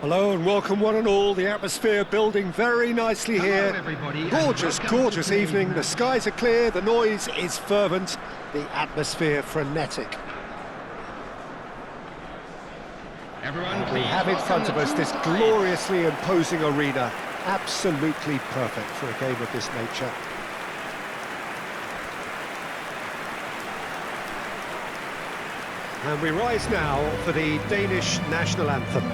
Hello and welcome one and all. The atmosphere building very nicely here. Everybody, gorgeous evening. The skies are clear, the noise is fervent, the atmosphere frenetic. We have in front of us this gloriously imposing arena, absolutely perfect for a game of this nature. And we rise now for the Danish national anthem.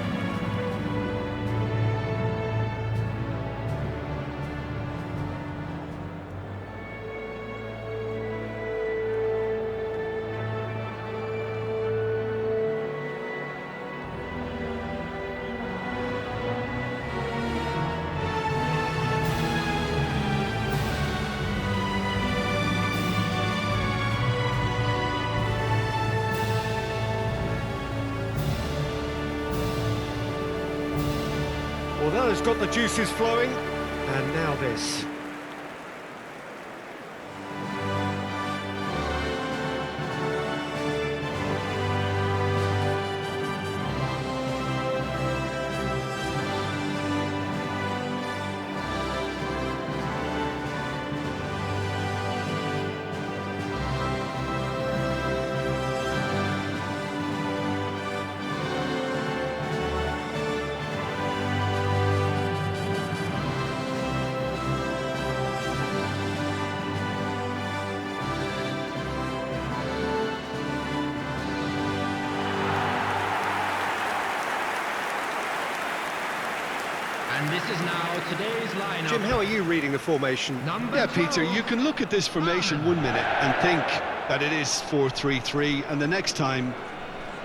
Well, that has got the juices flowing, and now this. And this is now today's lineup. Jim, how are you reading the formation? Yeah, Peter, you can look at this formation 1 minute and think that it is 4-3-3, and the next time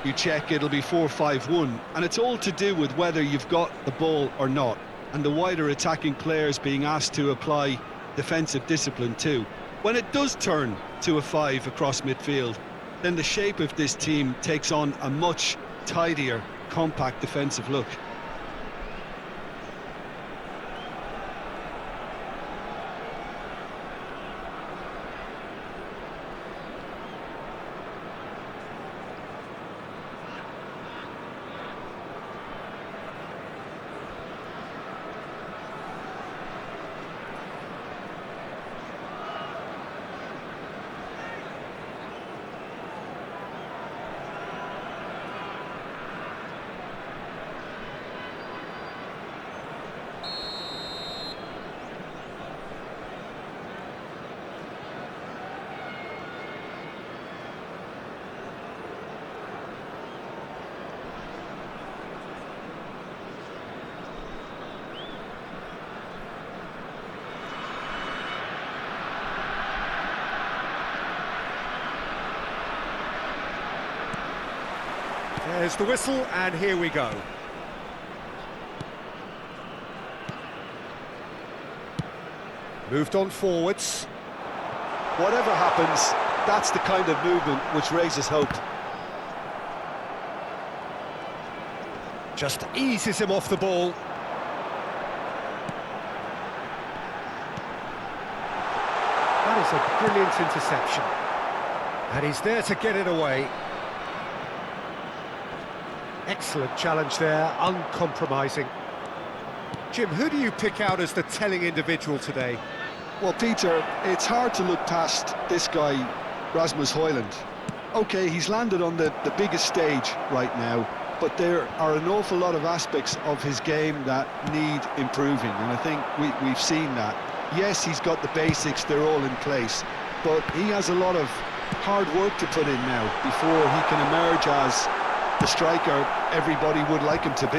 you check it'll be 4-5-1, and it's all to do with whether you've got the ball or not, and the wider attacking players being asked to apply defensive discipline too. When it does turn to a 5 across midfield, then the shape of this team takes on a much tidier, compact defensive look. There's the whistle, and here we go. Moved on forwards. Whatever happens, that's the kind of movement which raises hope. Just eases him off the ball. That is a brilliant interception. And he's there to get it away. Excellent challenge there, uncompromising. Jim, who do you pick out as the telling individual today? Well, Peter, it's hard to look past this guy, Rasmus Højlund. OK, he's landed on the biggest stage right now, but there are an awful lot of aspects of his game that need improving, and I think we've seen that. Yes, he's got the basics, they're all in place, but he has a lot of hard work to put in now before he can emerge as the striker everybody would like him to be.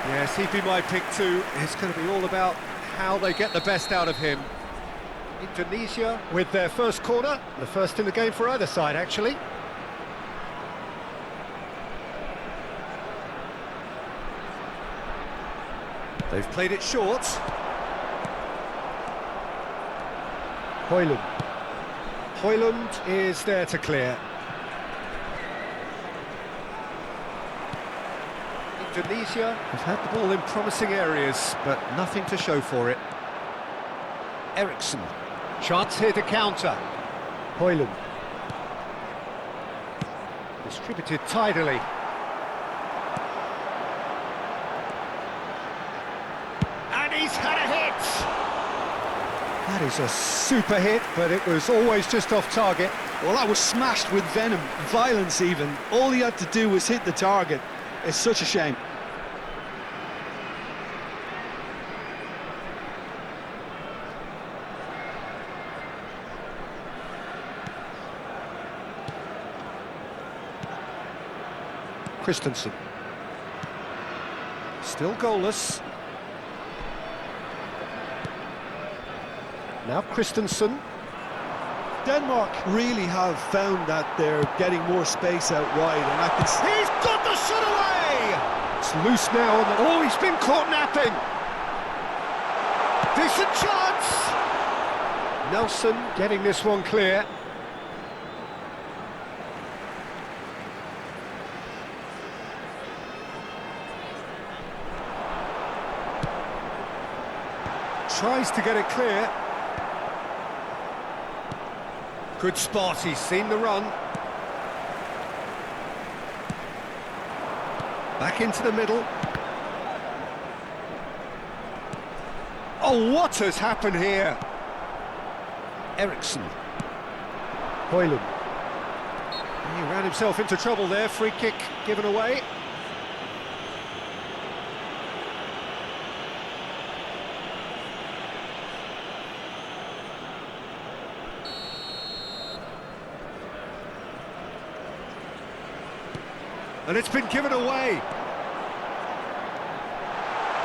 Yes, he'd be my pick too. It's going to be all about how they get the best out of him. Indonesia with their first corner, the first in the game for either side, actually. They've played it short. Højlund. Højlund is there to clear. Indonesia have had the ball in promising areas, but nothing to show for it. Eriksson. Chance here to counter. Højlund. Distributed tidily. And he's had a hit! That is a super hit, but it was always just off target. Well, that was smashed with venom, violence even. All he had to do was hit the target. It's such a shame. Christensen. Still goalless. Now Christensen. Denmark really have found that they're getting more space out wide, and I can see... He's got the shot away! It's loose now, and oh, he's been caught napping! Decent chance! Nelson getting this one clear. Tries to get it clear. Good spot, he's seen the run. Back into the middle. Oh, what has happened here? Eriksson. Højlund. He ran himself into trouble there, free kick given away. And it's been given away.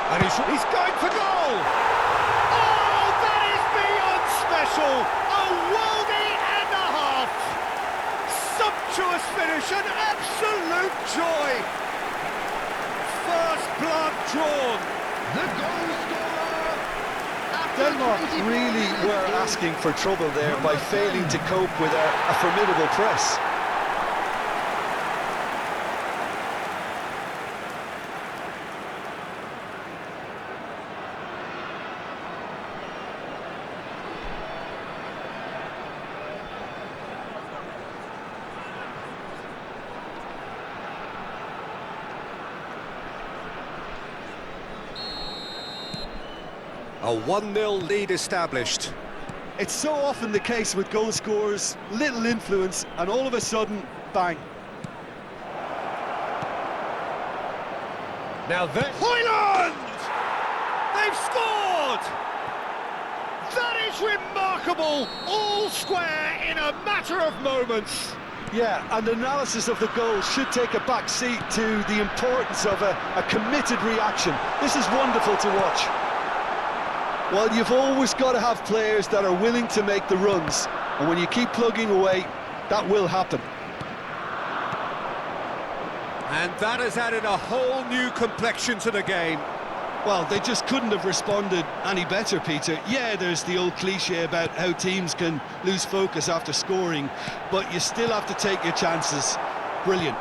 And he's going for goal! Oh, that is beyond special! A worldie and a half! Sumptuous finish, an absolute joy! First blood drawn! The goal scorer. After Denmark 24 really were minutes. asking for trouble there by failing to cope with a formidable press. A 1-0 lead established. It's so often the case with goal scorers, little influence, and all of a sudden, bang. Now there... Hoyland! They've scored! That is remarkable! All square in a matter of moments. Yeah, and analysis of the goal should take a back seat to the importance of a committed reaction. This is wonderful to watch. Well, you've always got to have players that are willing to make the runs, and when you keep plugging away, that will happen. And that has added a whole new complexion to the game. Well, they just couldn't have responded any better, Peter. Yeah, there's the old cliche about how teams can lose focus after scoring, but you still have to take your chances. Brilliant.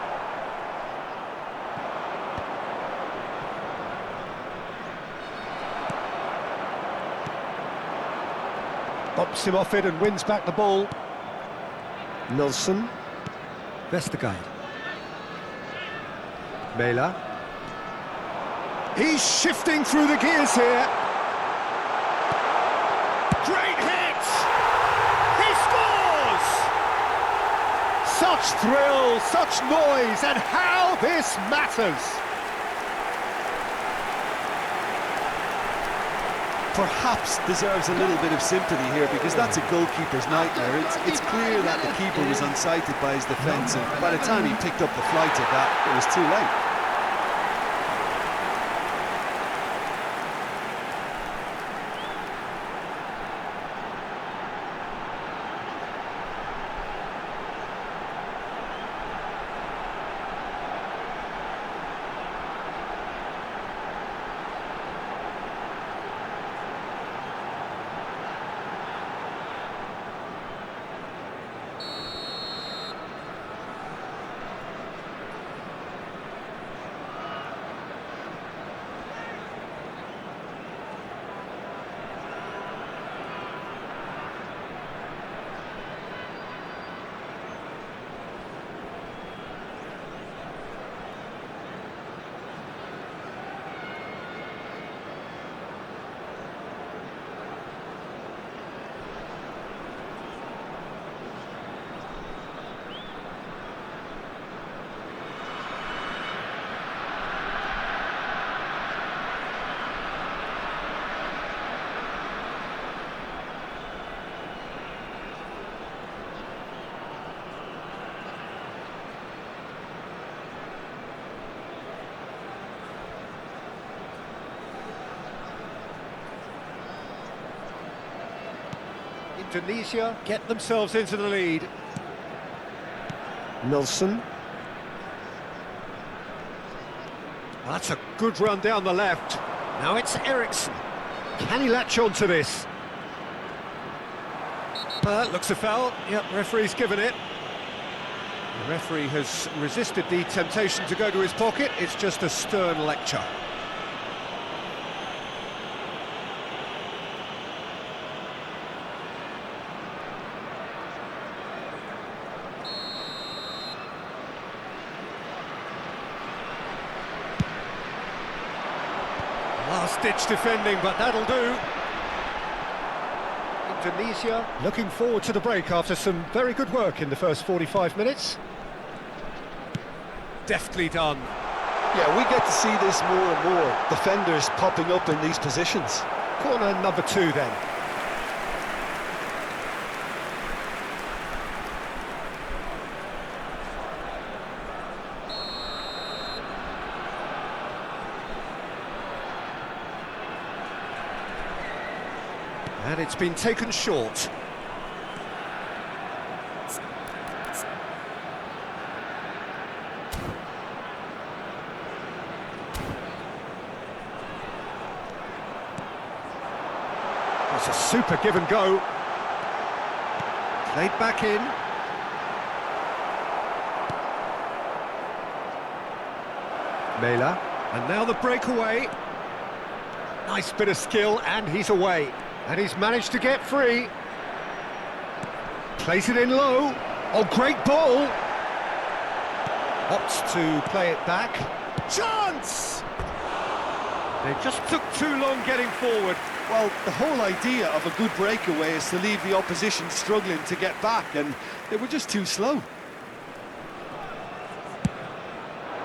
Bumps him off it and wins back the ball. Nilsson. Vestergaard. Mela. He's shifting through the gears here. Great hit! He scores! Such thrill, such noise, and how this matters! Perhaps deserves a little bit of sympathy here, because that's a goalkeeper's nightmare. It's clear that the keeper was unsighted by his defence, and by the time he picked up the flight of that, it was too late. Indonesia get themselves into the lead. Nilsson. That's a good run down the left. Now it's Eriksson. Can he latch on to this? That looks a foul. Yep, referee's given it. The referee has resisted the temptation to go to his pocket. It's just a stern lecture. Last-ditch defending, but that'll do. Indonesia looking forward to the break after some very good work in the first 45 minutes. Deftly done. Yeah, we get to see this more and more. Defenders popping up in these positions. Corner number 2 then. And it's been taken short. It's a super give and go. Played back in. Mela, and now the breakaway. Nice bit of skill, and he's away. And he's managed to get free. Plays it in low. Oh, great ball. Opts to play it back. Chance! They just took too long getting forward. Well, the whole idea of a good breakaway is to leave the opposition struggling to get back, and they were just too slow.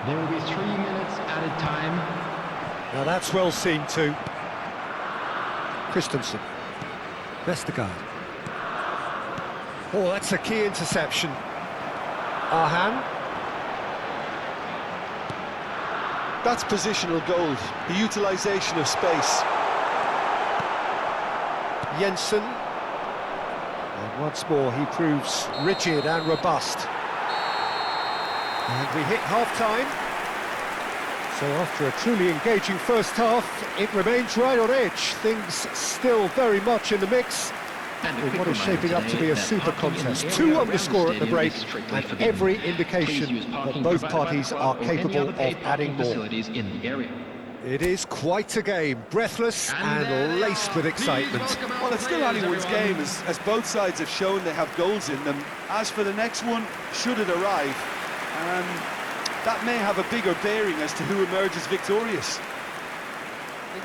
There will be 3 minutes added time. Now that's well seen too. Christensen. Vestergaard. Oh, that's a key interception. Arhan. That's positional gold, the utilisation of space. Jensen. And once more he proves rigid and robust. And we hit half-time. So after a truly engaging first half, it remains right on edge. Things still very much in the mix. In what is shaping up to be a super contest. 2-1 the score at the break, and every indication that both parties are capable of adding more. It is quite a game, breathless and laced with excitement. Well, it's still anyone's game, as both sides have shown they have goals in them. As for the next one, should it arrive, that may have a bigger bearing as to who emerges victorious.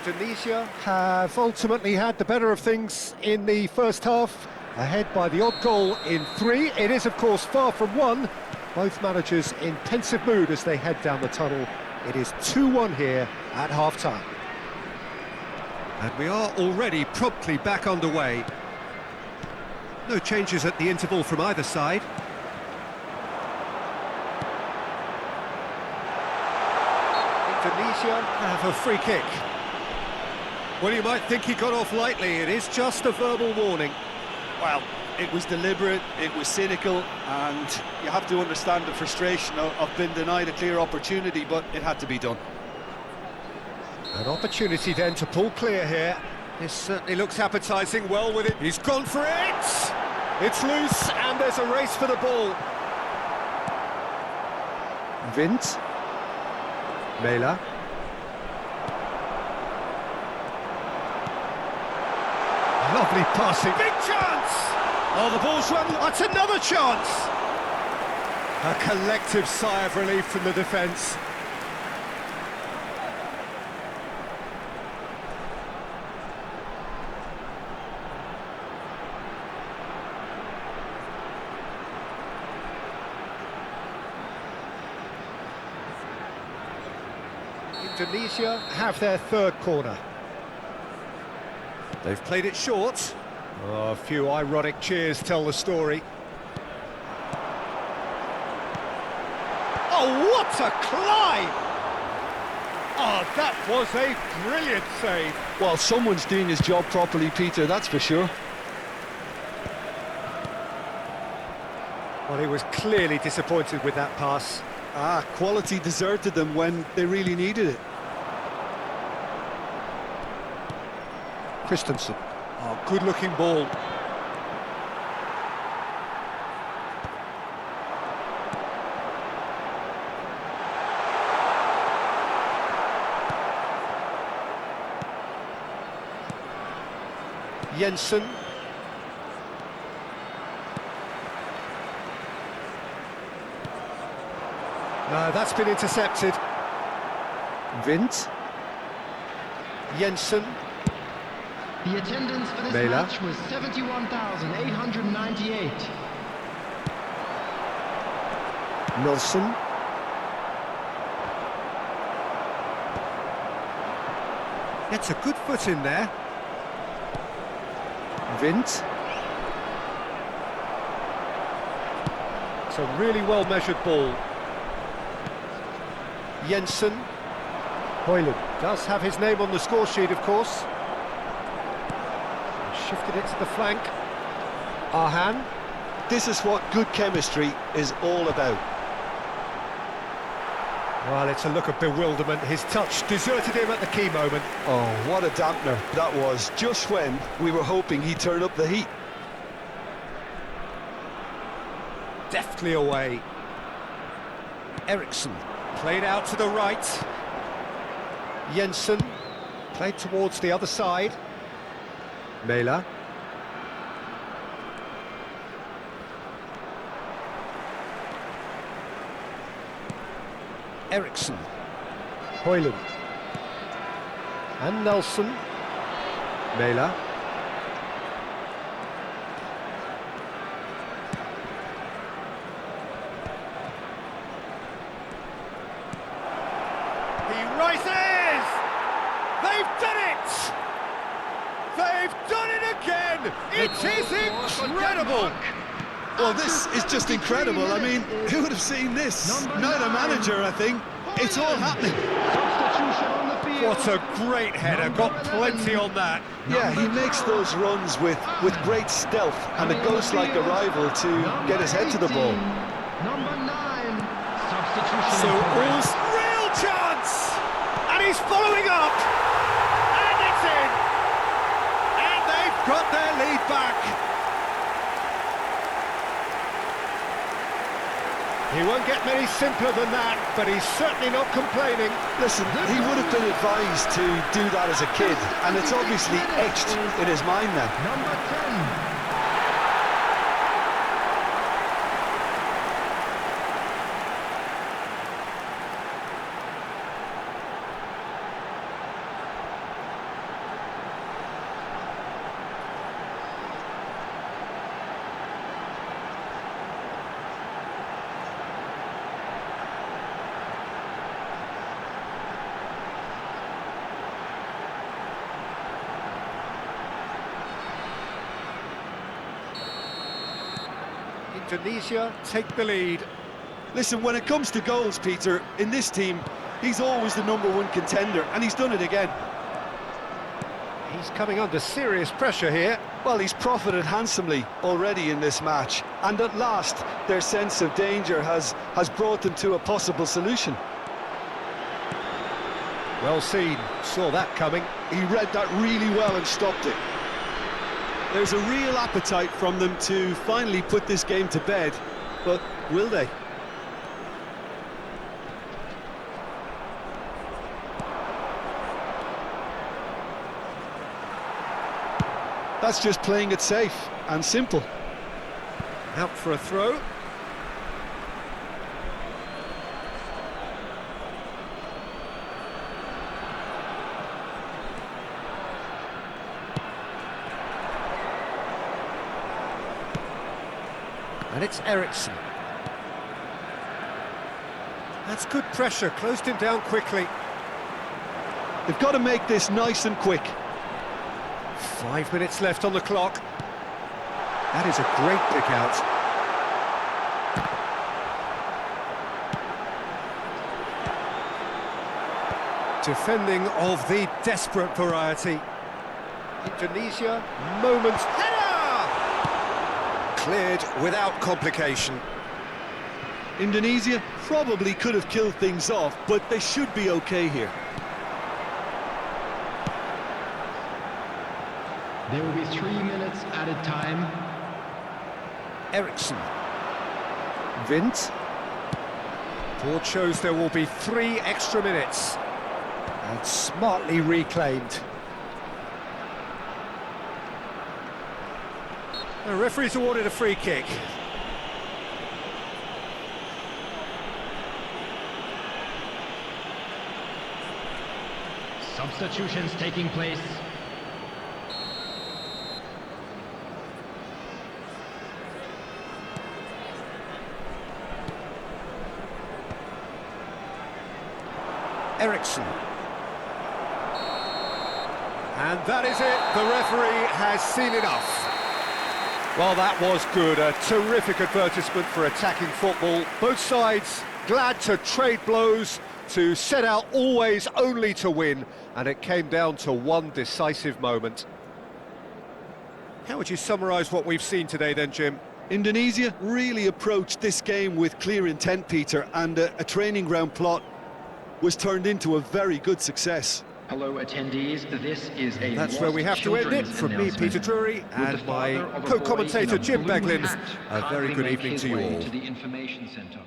Indonesia have ultimately had the better of things in the first half, ahead by the odd goal in 3. It is, of course, far from 1. Both managers in pensive mood as they head down the tunnel. It is 2-1 here at half-time. And we are already promptly back underway. No changes at the interval from either side. Indonesia have a free kick. Well, you might think he got off lightly. It is just a verbal warning. Well, it was deliberate, it was cynical, and you have to understand the frustration of being denied a clear opportunity, but it had to be done. An opportunity then to pull clear here. This certainly looks appetising. Well with it. He's gone for it! It's loose, and there's a race for the ball. Vint. Mela. Lovely passing. Big chance! Oh, the ball's run. That's another chance! A collective sigh of relief from the defence. Indonesia have their third corner. They've played it short. Oh, a few ironic cheers tell the story. Oh, what a climb! Oh, that was a brilliant save. Well, someone's doing his job properly, Peter, that's for sure. Well, he was clearly disappointed with that pass. Quality deserted them when they really needed it. Christensen. Oh, good-looking ball. Jensen. No, that's been intercepted. Vint. Jensen. The attendance for this Mela. match was 71,898. Nilsson. Gets a good foot in there. Vint. It's a really well-measured ball. Jensen. Hoyland does have his name on the score sheet, of course. shifted it to the flank. Arhan. This is what good chemistry is all about. Well, it's a look of bewilderment. His touch deserted him at the key moment. Oh, what a dampener that was, just when we were hoping he'd turn up the heat. Deftly away. Eriksson played out to the right. Jensen played towards the other side. Mela. Eriksson. Højlund. And Nelson. Mela. He rises! They've done it! They've done it again! It is incredible! Well, this is just incredible. I mean, who would have seen this? Not a manager, I think. It's all happening. What a great header, got plenty on that. Yeah, he makes those runs with great stealth and a ghost-like arrival to get his head to the ball. Number 9, substitution. So all's real chance! And he's following up! And it's in! And they've got their lead back! He won't get many simpler than that, but he's certainly not complaining. Listen, he would have been advised to do that as a kid, and it's obviously etched in his mind now. Number 10. Indonesia take the lead. Listen, when it comes to goals, Peter, in this team, he's always the #1 contender, and he's done it again. He's coming under serious pressure here. Well, he's profited handsomely already in this match, and at last, their sense of danger has brought them to a possible solution. Well seen, saw that coming. He read that really well and stopped it. There's a real appetite from them to finally put this game to bed, but will they? That's just playing it safe and simple. Out for a throw. And it's Eriksson. That's good pressure, closed him down quickly. They've got to make this nice and quick. 5 minutes left on the clock. That is a great pick out. Defending of the desperate variety. Indonesia, moments. Header! Cleared without complication. Indonesia probably could have killed things off, but they should be okay here. There will be 3 minutes added time. Eriksson. Vint. Board shows there will be 3 extra minutes. And smartly reclaimed. The referee's awarded a free kick. Substitutions taking place. Eriksson. And that is it, the referee has seen enough. Well, that was good, a terrific advertisement for attacking football. Both sides glad to trade blows, to set out always only to win, and it came down to one decisive moment. How would you summarise what we've seen today then, Jim? Indonesia really approached this game with clear intent, Peter, and a training ground plot was turned into a very good success. Hello attendees, this is a That's where we have to end it. From me, Peter Drury, and my co-commentator, Jim Beglin. A very good evening to you all. To the information centre.